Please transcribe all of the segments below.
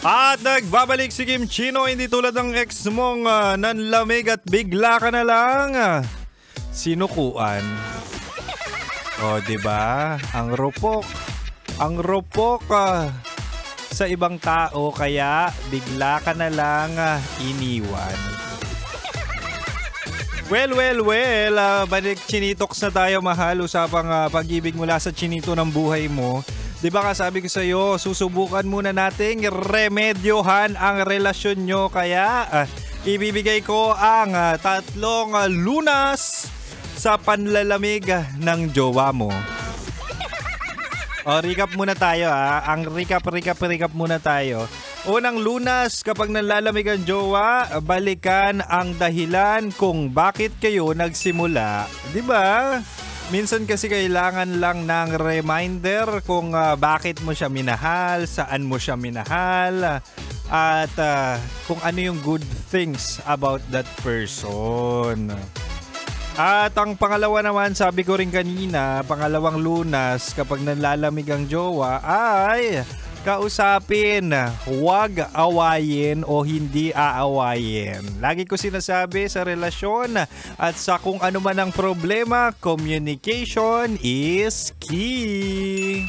At nagbabalik si Kim Chino, hindi tulad ng ex mong nanlamig at bigla ka na lang sinukuan. O, diba? Ang ropok. Ang ropok sa ibang tao, kaya bigla ka na lang iniwan. Well, balik chinitoks na tayo, mahal. Usapang pag-ibig mula sa chinito ng buhay mo. Diba nga sabi ko sa'yo, susubukan muna nating remedyohan ang relasyon nyo. Kaya ibibigay ko ang 3 lunas sa panlalamig ng jowa mo. O, recap muna tayo Ang recap muna tayo. Unang lunas, kapag nanlalamig ang jowa, balikan ang dahilan kung bakit kayo nagsimula. Diba? Minsan kasi kailangan lang ng reminder kung bakit mo siya minahal, saan mo siya minahal, at kung ano yung good things about that person. At ang pangalawa naman, sabi ko rin kanina, pangalawang lunas kapag nanlalamig ang jowa ay kausapin, huwag awayin o hindi aawayin. Lagi ko sinasabi sa relasyon at sa kung ano man ang problema, communication is key.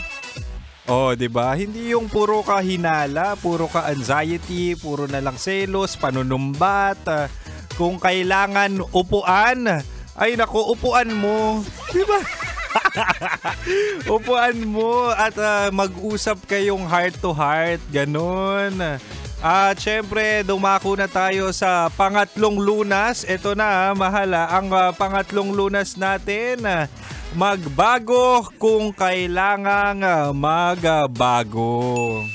Oh, 'di ba? Hindi yung puro ka hinala, puro ka anxiety, puro na lang selos, panunumbat. Kung kailangan upuan, ay naku, upuan mo. 'Di ba? Upuan mo at mag-usap kayong heart to heart, ganun. At syempre, dumako na tayo sa pangatlong lunas. Ito na, mahala, ang pangatlong lunas natin. Magbago kung kailangang magbago.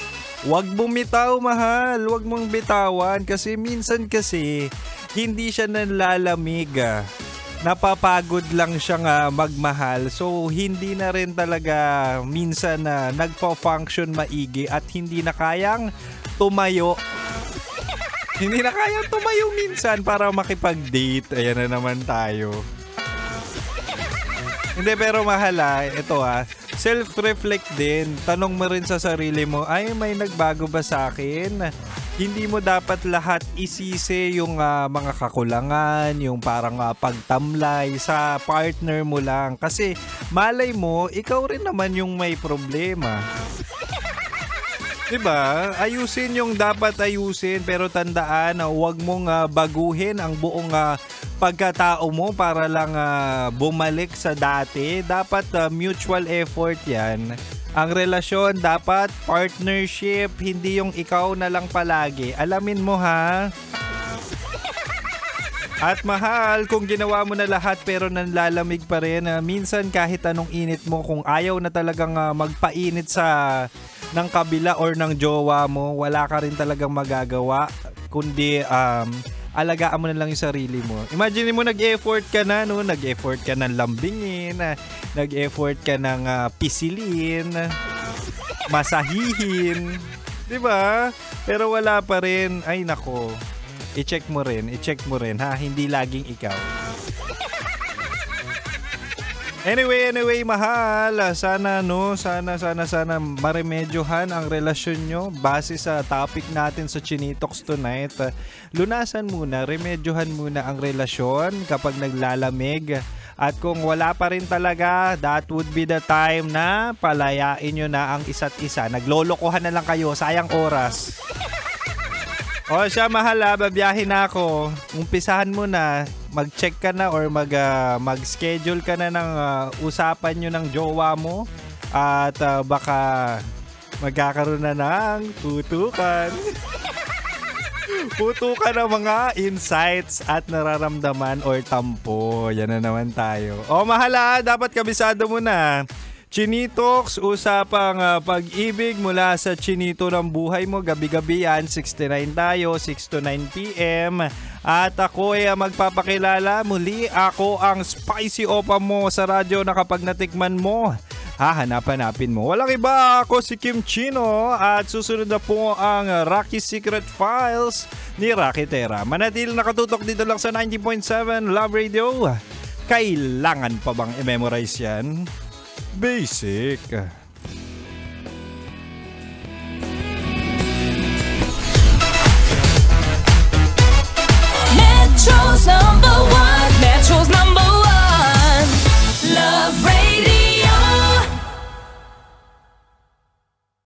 Huwag bumitaw, mahal. Huwag mong bitawan kasi minsan kasi hindi siya nanlalamig. Napapagod lang siyang magmahal. So, hindi na rin talaga minsan nagpa-function maigi at hindi na kayang tumayo. Hindi na kayang tumayo minsan para makipag-date. Ayan na naman tayo. Hindi, pero mahal ito self-reflect din. Tanong mo rin sa sarili mo, ay may nagbago ba sa akin? Hindi mo dapat lahat isisi yung mga kakulangan, yung parang pagtamlay sa partner mo lang. Kasi malay mo, ikaw rin naman yung may problema. Diba? Ayusin yung dapat ayusin, pero tandaan na huwag mong baguhin ang buong pagkatao mo para lang bumalik sa dati. Dapat mutual effort yan. Ang relasyon dapat partnership, hindi yung ikaw na lang palagi. Alamin mo ha. At mahal, kung ginawa mo na lahat pero nanlalamig pa rin, minsan kahit anong init mo, kung ayaw na talagang magpainit ng kabila or ng jowa mo, wala ka rin talagang magagawa. Kundi alagaan mo na lang yung sarili mo. Imagine mo nag-effort ka na, no? Nag-effort ka ng lambingin, nag-effort ka ng pisilin, masahihin, 'di ba? Pero wala pa rin. Ay nako. I-check mo rin ha, hindi laging ikaw. Anyway, mahal, sana maremedyohan ang relasyon nyo base sa topic natin sa Chinitox tonight. Lunasan muna, remedyohan muna ang relasyon kapag naglalamig. At kung wala pa rin talaga, that would be the time na palayain nyo na ang isa't isa. Naglolokohan na lang kayo, sayang oras. O siya, mahal, babiyahin na ako. Umpisahan mo na, mag-check ka na or mag-schedule ka na ng usapan nyo ng jowa mo. At baka magkakaroon na ng tutukan. Putukan ng mga insights at nararamdaman or tampo. Yan na naman tayo. O mahal, dapat kabisado mo na. Chinitox, usapang pag-ibig mula sa chinito ng buhay mo. Gabi-gabi yan, 6 tayo, 6 to 9 p.m. At ako ay magpapakilala muli. Ako ang spicy opa mo sa radyo na kapag natikman mo, hahanap-hanapin mo. Walang iba, ako si Kim Chino at susunod na po ang Rocky Secret Files ni Rocky Terra. Manatil nakatutok dito lang sa 90.7 Love Radio. Kailangan pa bang i-memorize yan? Basic.